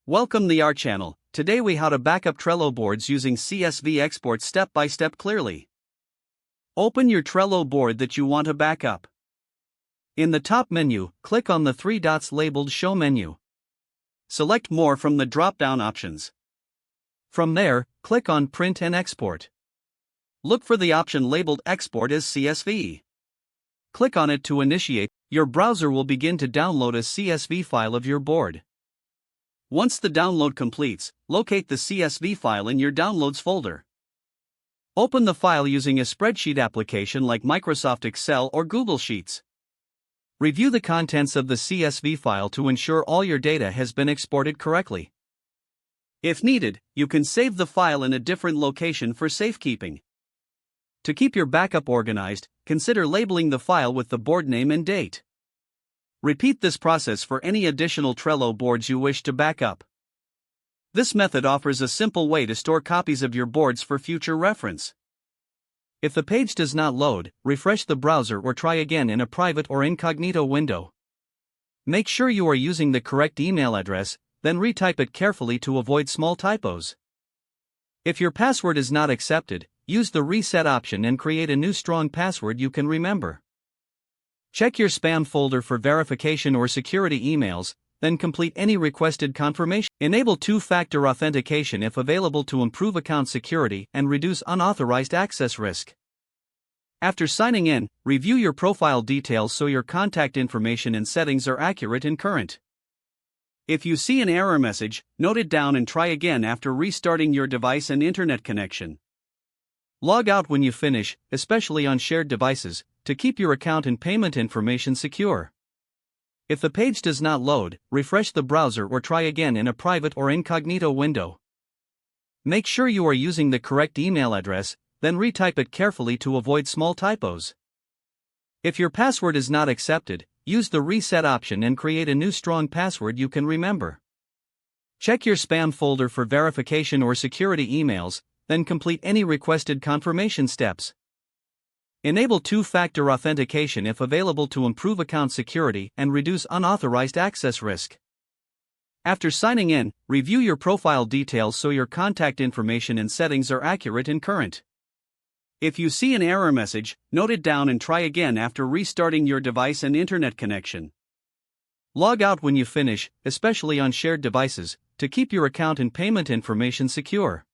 Welcome to our channel. Today we how to backup Trello boards using CSV export step by step clearly. Open your Trello board that you want to backup. In the top menu, click on the three dots labeled Show menu. Select More from the drop-down options. From there, click on Print and Export. Look for the option labeled Export as CSV. Click on it to initiate. Your browser will begin to download a CSV file of your board. Once the download completes, locate the CSV file in your Downloads folder. Open the file using a spreadsheet application like Microsoft Excel or Google Sheets. Review the contents of the CSV file to ensure all your data has been exported correctly. If needed, you can save the file in a different location for safekeeping. To keep your backup organized, consider labeling the file with the board name and date. Repeat this process for any additional Trello boards you wish to back up. This method offers a simple way to store copies of your boards for future reference. If the page does not load, refresh the browser or try again in a private or incognito window. Make sure you are using the correct email address, then retype it carefully to avoid small typos. If your password is not accepted, use the reset option and create a new strong password you can remember. Check your spam folder for verification or security emails, then complete any requested confirmation. Enable two-factor authentication if available to improve account security and reduce unauthorized access risk. After signing in, review your profile details so your contact information and settings are accurate and current. If you see an error message, note it down and try again after restarting your device and internet connection. Log out when you finish, especially on shared devices, to keep your account and payment information secure. If the page does not load, refresh the browser or try again in a private or incognito window. Make sure you are using the correct email address, then retype it carefully to avoid small typos. If your password is not accepted, use the reset option and create a new strong password you can remember. Check your spam folder for verification or security emails, then complete any requested confirmation steps. Enable two-factor authentication if available to improve account security and reduce unauthorized access risk. After signing in, review your profile details so your contact information and settings are accurate and current. If you see an error message, note it down and try again after restarting your device and internet connection. Log out when you finish, especially on shared devices, to keep your account and payment information secure.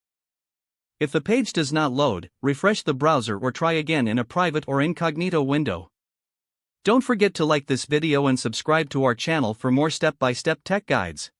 If the page does not load, refresh the browser or try again in a private or incognito window. Don't forget to like this video and subscribe to our channel for more step-by-step tech guides.